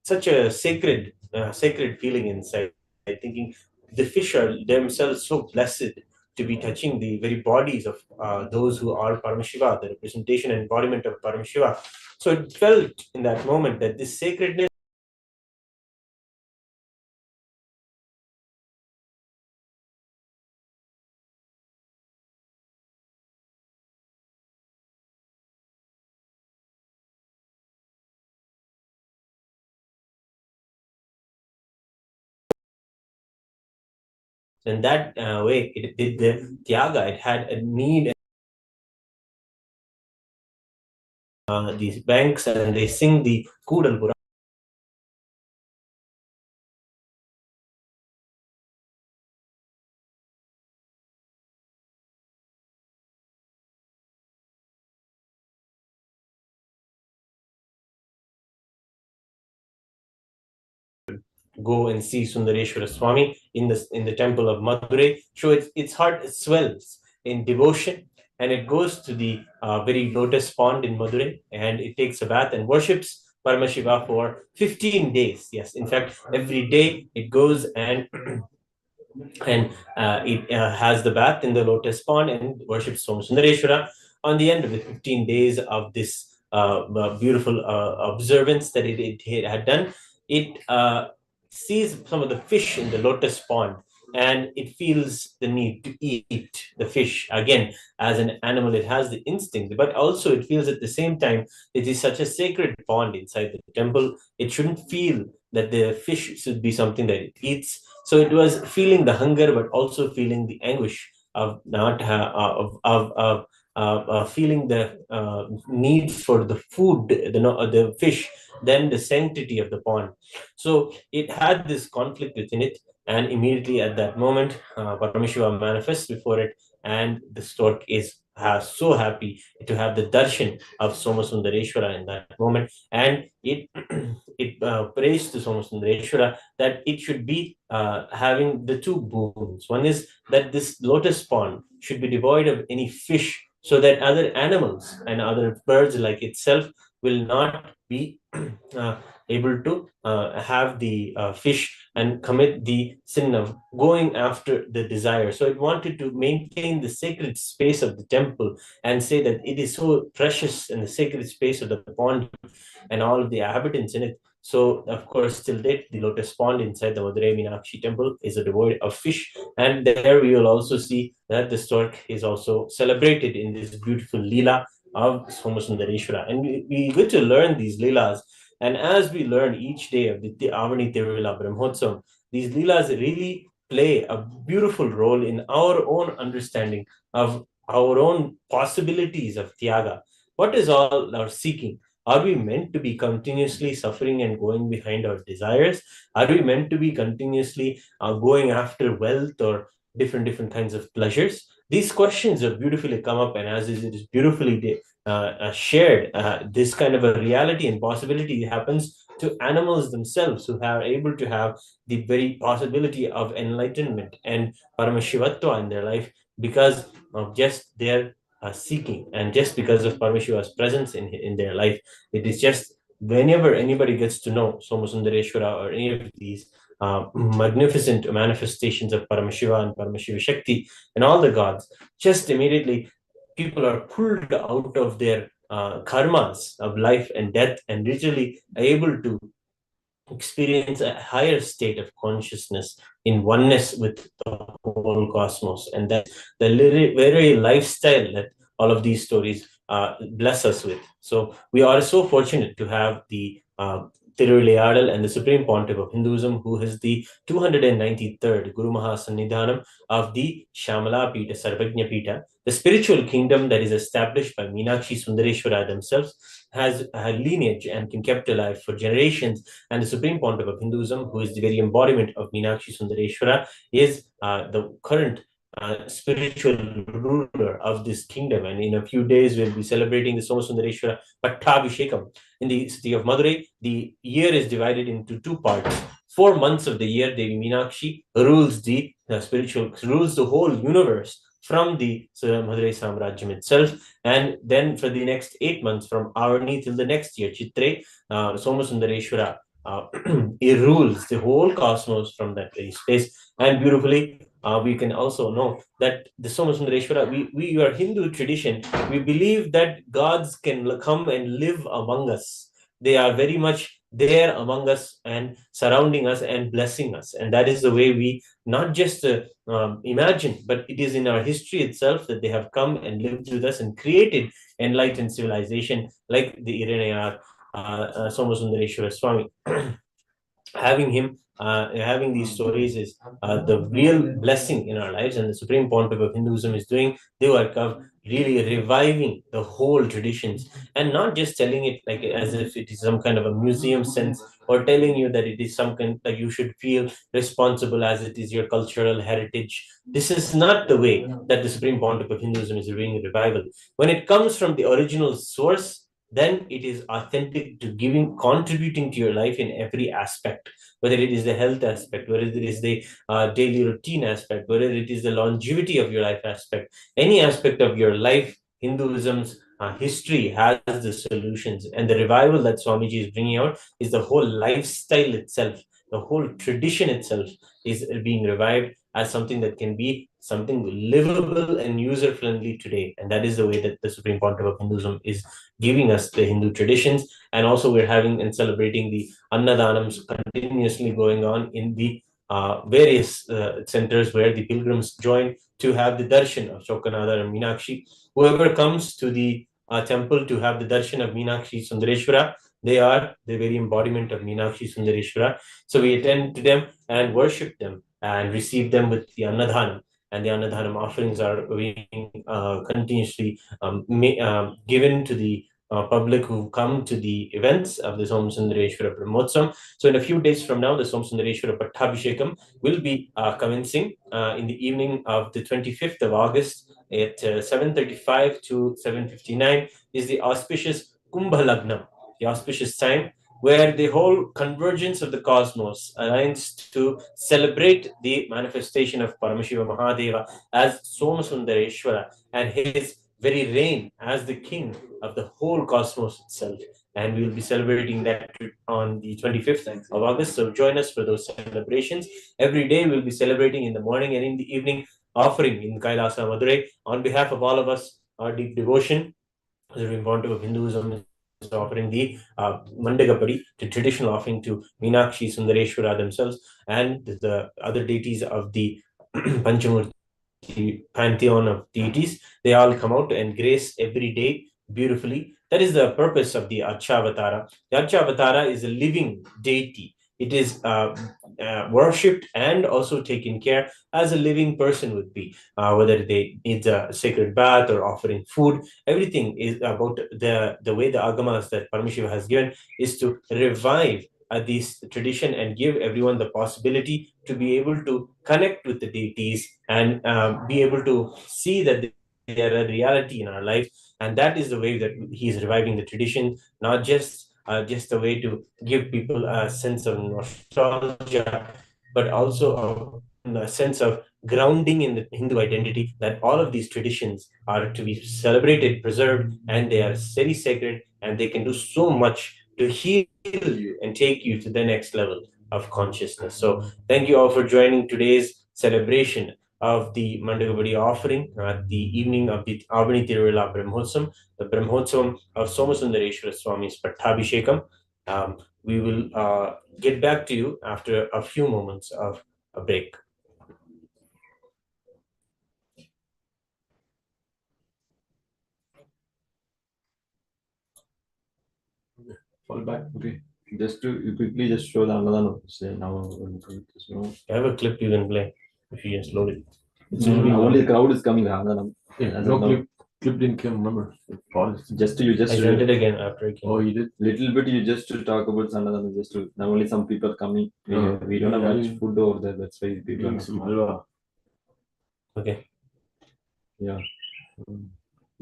such a sacred feeling inside, thinking the fish are themselves so blessed to be touching the very bodies of those who are Paramashiva, the representation and embodiment of Paramashiva. So it felt in that moment that this sacredness, in that way, it did the Tyaga. It had a need. These banks, and they sing the Kudal Pura. Go and see Sundareshwara Swami in the temple of Madurai. So its heart swells in devotion, and it goes to the very lotus pond in Madurai, and it takes a bath and worships Paramashiva for 15 days. Yes, in fact, every day it goes and it has the bath in the lotus pond and worships Sundareshwara. On the end of the 15 days of this beautiful observance that it had done, it sees some of the fish in the lotus pond, and it feels the need to eat the fish. Again, as an animal, it has the instinct, but also it feels at the same time it is such a sacred pond inside the temple. It shouldn't feel that the fish should be something that it eats. So it was feeling the hunger, but also feeling the anguish of not feeling the need for the food, the fish, then the sanctity of the pond. So it had this conflict within it, and immediately at that moment, Paramashiva manifests before it, and the stork is so happy to have the darshan of Somasundareshwara in that moment, and it it prays to Somasundareshwara that it should be having the two boons. One is that this lotus pond should be devoid of any fish, so that other animals and other birds like itself will not be able to have the fish and commit the sin of going after the desire. So it wanted to maintain the sacred space of the temple and say that it is so precious in the sacred space of the pond and all of the inhabitants in it. So, of course, till date, the lotus pond inside the Madurai Meenakshi temple is devoid of fish. And there we will also see that the stork is also celebrated in this beautiful Leela of Somasundareshwara. And we get to learn these Leelas. And as we learn each day of the Aavani Tiruvizha Brahmotsavam, these Leelas really play a beautiful role in our own understanding of our own possibilities of Tyaga. What is all our seeking? Are we meant to be continuously suffering and going behind our desires? Are we meant to be continuously going after wealth or different kinds of pleasures? These questions have beautifully come up, and as it is beautifully shared, this kind of a reality and possibility happens to animals themselves, who are able to have the very possibility of enlightenment and paramashivatva in their life because of just their seeking, and just because of Paramashiva's presence in their life. It is just whenever anybody gets to know Somasundareshwara or any of these magnificent manifestations of Paramashiva and Paramashiva Shakti and all the gods, just immediately people are pulled out of their karmas of life and death and literally able to experience a higher state of consciousness in oneness with the whole cosmos. And that's the very lifestyle that all of these stories bless us with. So we are so fortunate to have the Tiruvilayadal and the Supreme Pontiff of Hinduism, who is the 293rd Guru Mahasannidhanam of the Shamala Pita, Sarvajna Pita, the spiritual kingdom that is established by Meenakshi Sundareshwara themselves, has a lineage and can kept alive for generations. And the Supreme Pontiff of Hinduism, who is the very embodiment of Meenakshi Sundareshwara, is the current spiritual ruler of this kingdom. And in a few days, we'll be celebrating the Somasundareshwara Pattabhishekam in the city of Madurai. The year is divided into two parts. 4 months of the year, Devi Meenakshi rules the rules the whole universe from the Madurai Samrajyam itself. And then for the next 8 months, from Aavani till the next year, Chitre, Somasundareshwara he rules the whole cosmos from that very space. And beautifully, we can also know that the Somasundareshwara, we are Hindu tradition, we believe that gods can come and live among us. They are very much there among us and surrounding us and blessing us. And that is the way we not just imagine, but it is in our history itself that they have come and lived with us and created enlightened civilization like the Iranayar Somasundareshwara Swami. Having these stories is the real blessing in our lives, and the Supreme Pontiff of Hinduism is doing the work of really reviving the whole traditions and not just telling it like as if it is some kind of a museum sense, or telling you that it is some kind that you should feel responsible as it is your cultural heritage. This is not the way that the Supreme Pontiff of Hinduism is doing revival. When it comes from the original source, then it is authentic to giving, contributing to your life in every aspect, whether it is the health aspect, whether it is the daily routine aspect, whether it is the longevity of your life aspect, any aspect of your life. Hinduism's history has the solutions, and the revival that Swamiji is bringing out is the whole lifestyle itself, the whole tradition itself is being revived as something that can be something livable and user friendly today. And that is the way that the Supreme Pontiff of Hinduism is giving us the Hindu traditions. And also we're having and celebrating the Annadanams continuously going on in the various centers where the pilgrims join to have the darshan of Chokanada and Meenakshi. Whoever comes to the temple to have the darshan of Meenakshi Sundareshwara, they are the very embodiment of Meenakshi Sundareshwara. So we attend to them and worship them and receive them with the Annadhanam. And the Annadhanam offerings are being continuously given to the public who come to the events of the Somasundareshwara Brahmotsavam. So in a few days from now, the Somasundareshwara Pattabhishekam will be commencing in the evening of the 25th of August at 7:35 to 7:59 is the auspicious Kumbha Lagna, the auspicious time where the whole convergence of the cosmos aligns to celebrate the manifestation of Paramashiva Mahadeva as Somasundareshwara and his very reign as the king of the whole cosmos itself. And we will be celebrating that on the 25th of August. So join us for those celebrations. Every day we'll be celebrating in the morning and in the evening, offering in Kailasa Madurai. On behalf of all of us, our deep devotion, the Supreme Pontiff of Hinduism is offering the Mandagapadi, the traditional offering to Meenakshi Sundareshwara themselves and the other deities of the Panchamurti pantheon of deities. They all come out and grace every day beautifully. That is the purpose of the Archavatara. The Archavatara is a living deity. It is worshipped and also taken care as a living person would be, whether they need a sacred bath or offering food. Everything is about the way the agamas that Paramashiva has given is to revive this tradition and give everyone the possibility to be able to connect with the deities and be able to see that they are a reality in our life. And that is the way that he is reviving the tradition, not just a way to give people a sense of nostalgia, but also a sense of grounding in the Hindu identity, that all of these traditions are to be celebrated, preserved, and they are very sacred, and they can do so much to heal you and take you to the next level of consciousness. So thank you all for joining today's celebration of the Mandagapadi offering at the evening of the Aavani Tiruvizha Brahmotsavam, the Brahmotsavam of Somasundareshwara Swami's Pattabhishekam. We will get back to you after a few moments of a break. Fall back. Okay. Just to quickly just show the another now. I have a clip you can play if you just load it. Only the crowd is coming. No clip didn't come. Remember, just you just. I sent it again after I came. Oh, you did. Little bit you just to talk about Sanadana. Just to now only some people coming. We don't have much food over there. That's why people. Okay. Yeah.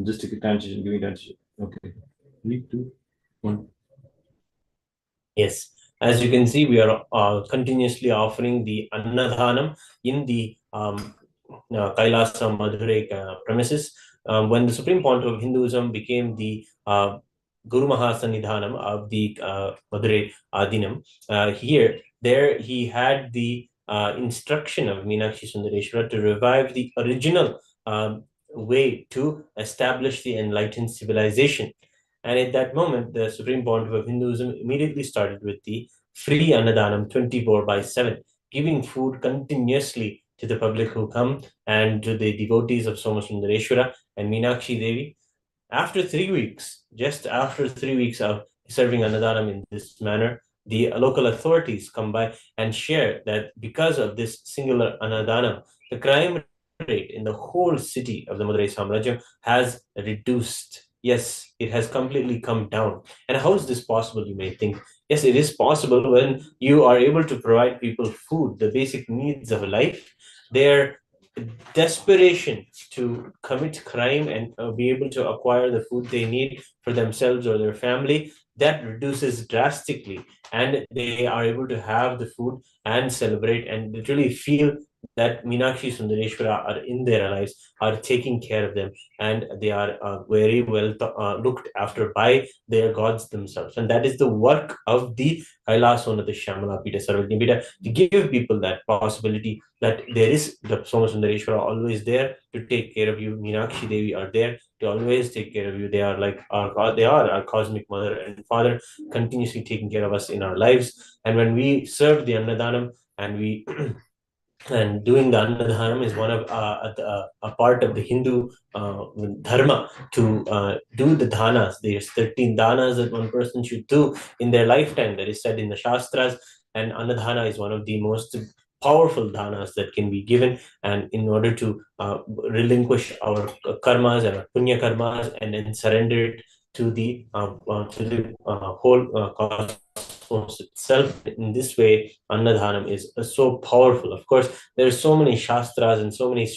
Just take a transition. Giving transition. Okay. 3, 2, 1. Yes, as you can see, we are continuously offering the Annadhanam in the Kailasa Madurai premises. When the Supreme Pontiff of Hinduism became the Guru Mahasanidhanam of the Madurai Adinam. There he had the instruction of Meenakshi Sundareshwara to revive the original way to establish the enlightened civilization. And at that moment, the Supreme Pontiff of Hinduism immediately started with the free Annadanam 24/7, giving food continuously to the public who come and to the devotees of Soma Sundareshwara and Meenakshi Devi. After 3 weeks, just after 3 weeks of serving Annadanam in this manner, the local authorities come by and share that because of this singular Annadanam, the crime rate in the whole city of the Madurai Samrajyam has reduced. Yes, it has completely come down. And how is this possible, you may think? Yes, it is possible when you are able to provide people food, the basic needs of life. Their desperation to commit crime and be able to acquire the food they need for themselves or their family, that reduces drastically, and they are able to have the food and celebrate and literally feel that Meenakshi Sundareshwara are in their lives, are taking care of them, and they are very well looked after by their gods themselves. And that is the work of the Kailasa Madurai Shamala Pita Sarvajna Pita, to give people that possibility that there is the Soma Sundareshwara always there to take care of you. Meenakshi Devi are there to always take care of you. They are like they are our cosmic mother and father, continuously taking care of us in our lives. And when we serve the Annadanam and we and doing the Annadhanam is one of a part of the Hindu dharma to do the dhanas. There's 13 dhanas that one person should do in their lifetime, that is said in the Shastras, and Annadhana is one of the most powerful dhanas that can be given, and in order to relinquish our karmas and our punya karmas and then surrender it to the whole cosmos itself. In this way, Annadhanam is so powerful. Of course, there are so many shastras and so many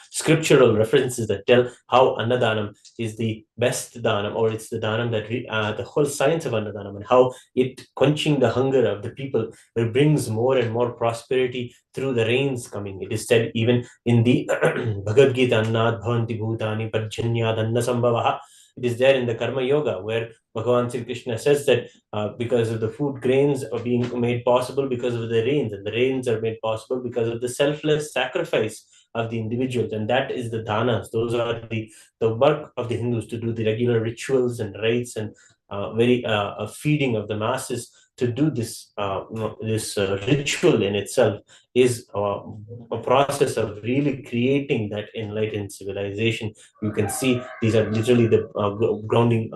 scriptural references that tell how Annadhanam is the best dhanam, or it's the dhanam that the whole science of Annadhanam, and how it quenching the hunger of the people brings more and more prosperity through the rains coming. It is said even in the Bhagavad Gita, Annad Bhavanti Bhutani Parjanyad Anna Sambhavaha. It is there in the Karma Yoga, where Bhagavan Sri Krishna says that because of the food grains are being made possible because of the rains, and the rains are made possible because of the selfless sacrifice of the individuals. And that is the dhanas. Those are the work of the Hindus, to do the regular rituals and rites and very feeding of the masses. To do this ritual in itself is a process of really creating that enlightened civilization. You can see these are literally the grounding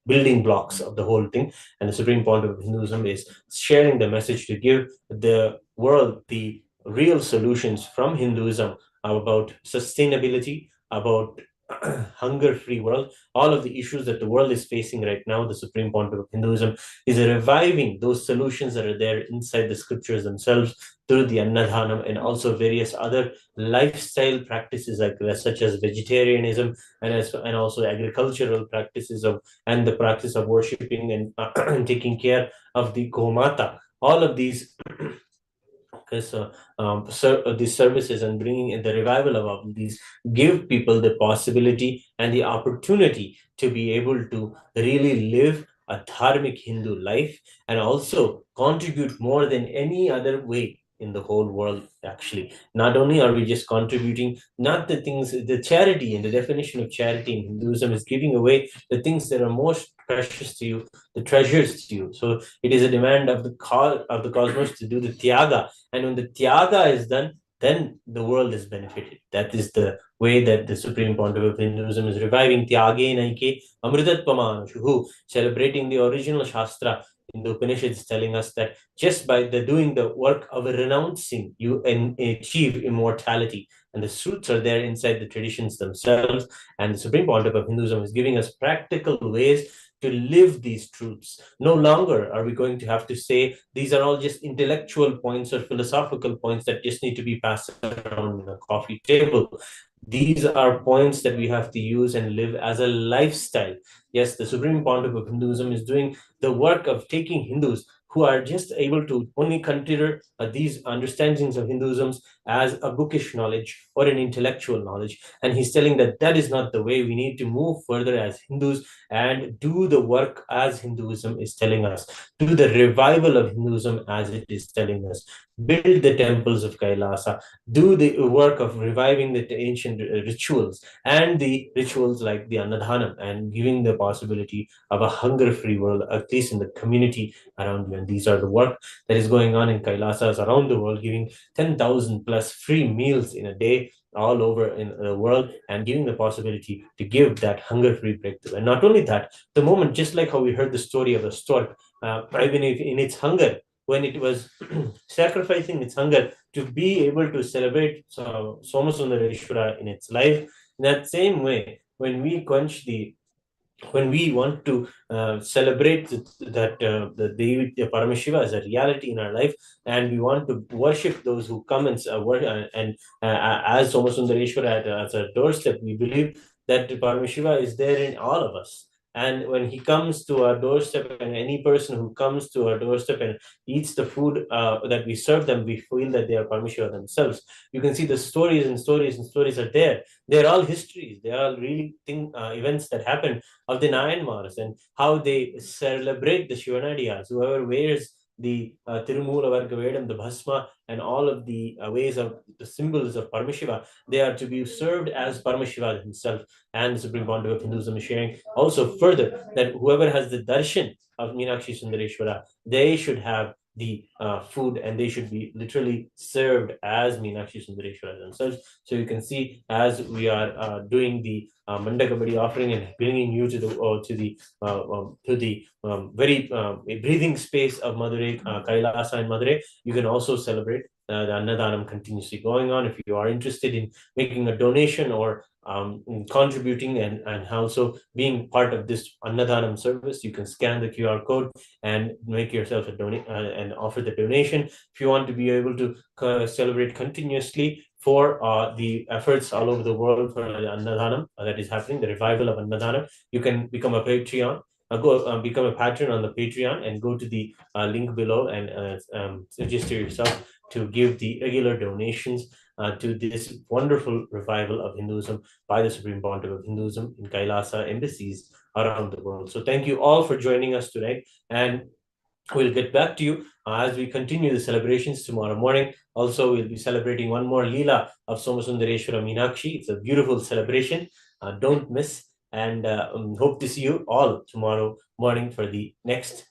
building blocks of the whole thing. And the Supreme Pontiff of Hinduism is sharing the message to give the world the real solutions from Hinduism about sustainability, about hunger-free world, all of the issues that the world is facing right now. The Supreme Pontiff of Hinduism is reviving those solutions that are there inside the scriptures themselves through the Annadhanam, and also various other lifestyle practices like such as vegetarianism, and also agricultural practices of, and the practice of worshipping and taking care of the Gomata. All of these these services and bringing in the revival of all these give people the possibility and the opportunity to be able to really live a dharmic Hindu life, and also contribute more than any other way in the whole world. Actually, not only are we just contributing, not the things, the charity, and the definition of charity in Hinduism is giving away the things that are most precious to you, the treasures to you. So it is a demand of the cosmos to do the tyaga, and when the tyaga is done, then the world is benefited. That is the way that the Supreme Pontiff of Hinduism is reviving Tyage Naike Amritatpamanushuhu, celebrating the original Shastra in the Upanishads, telling us that just by doing the work of renouncing, you achieve immortality. And the truths are there inside the traditions themselves. And the Supreme Pontiff of Hinduism is giving us practical ways to live these truths. No longer are we going to have to say these are all just intellectual points or philosophical points that just need to be passed around in a coffee table. These are points that we have to use and live as a lifestyle. Yes, the Supreme Pontiff of Hinduism is doing the work of taking Hindus who are just able to only consider these understandings of Hinduism as a bookish knowledge or an intellectual knowledge. And he's telling that that is not the way. We need to move further as Hindus and do the work as Hinduism is telling us, do the revival of Hinduism as it is telling us, build the temples of Kailasa, do the work of reviving the ancient rituals and the rituals like the Annadhanam, and giving the possibility of a hunger-free world, at least in the community around you. And these are the work that is going on in Kailasas around the world, giving 10,000 plus free meals in a day all over in the world, and giving the possibility to give that hunger-free breakthrough. And not only that, the moment, just like how we heard the story of the stork, even if in its hunger, when it was sacrificing its hunger to be able to celebrate Somasundareshwara in its life, in that same way, when we want to celebrate that the Devi Paramashiva as a reality in our life, and we want to worship those who come and as Somasundareshwara as a doorstep, we believe that Paramashiva is there in all of us. And when he comes to our doorstep, and any person who comes to our doorstep and eats the food that we serve them, we feel that they are Paramashiva themselves. You can see the stories and stories and stories are there. They're all histories. They are all really events that happen of the Nayanmars, and how they celebrate the Shivanadiyas, whoever wears the Tirumula Vargavedam, the Bhasma, and all of the ways of the symbols of Paramashiva, they are to be served as Paramashiva himself. And the Supreme Pontiff of Hinduism is sharing also further that whoever has the darshan of Meenakshi Sundareshwara, they should have the food, and they should be literally served as Meenakshi Sundareshwara themselves. So you can see, as we are doing the Mandakabadi offering and bringing you to the very breathing space of Madurai, Kailasa and Madurai, you can also celebrate the Annadhanam continuously going on. If you are interested in making a donation or contributing and also being part of this Annadhanam service, you can scan the QR code and make yourself a donate and offer the donation. If you want to be able to celebrate continuously for the efforts all over the world for the Annadhanam that is happening, the revival of Annadhanam, you can become a Patreon. Become a patron on the Patreon and go to the link below and register yourself to give the regular donations to this wonderful revival of Hinduism by the Supreme Pontiff of Hinduism in Kailasa embassies around the world. So thank you all for joining us today, and we'll get back to you as we continue the celebrations tomorrow morning. Also, we'll be celebrating one more Leela of Somasundareshwara Meenakshi. It's a beautiful celebration. Don't miss, and hope to see you all tomorrow morning for the next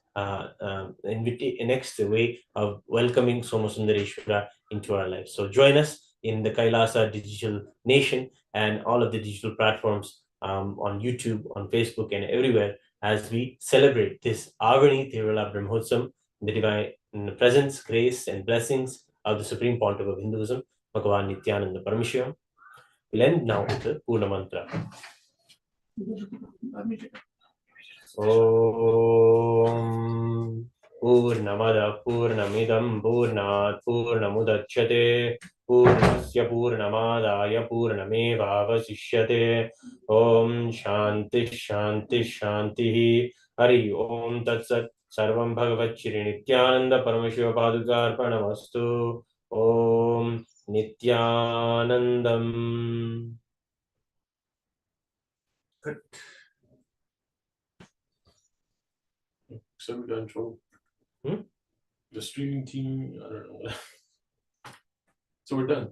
next way of welcoming Somasundareshwara into our lives. So join us in the Kailasa Digital Nation and all of the digital platforms on YouTube, on Facebook, and everywhere, as we celebrate this Aavani Tiruvizha Brahmotsam, the divine presence, grace, and blessings of the Supreme Pontiff of Hinduism, Bhagavan Nityananda Paramashivam. We'll end now with the Purna Mantra. Om Purnamada Purnamidam Purnat Purnamudachyate Purnasya Purnamadaya Purnameva Vasishyate. Om Shanti Shanti Shanti. Hari Om Tatsat. Sarvam Bhagavat Shri Nityananda Paramashiva Padukarpanamastu. Om Nityanandam. Good. So we control the streaming team. I don't know. So we're done.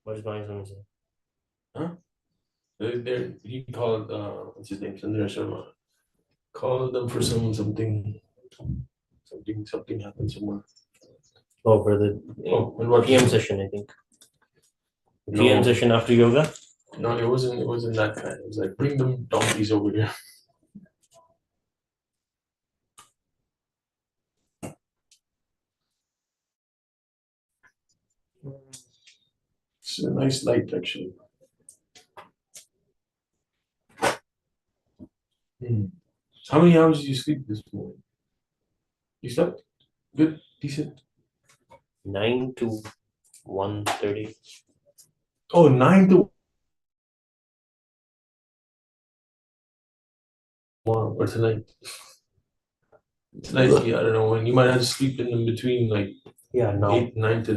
What is my son say? Huh? He called what's his name? Sundareshwara. Called them for something happened somewhere. Oh, for the PM session, I think. PM session after yoga? No, it wasn't that kind. It was like, bring them donkeys over here. It's a nice light, actually. How many hours did you sleep this morning? You slept good, decent? 9 to 1:30. Oh, 9 to 1 or tonight. Tonight, I don't know, when you might have to sleep in between like Yeah, now. 8, 9 to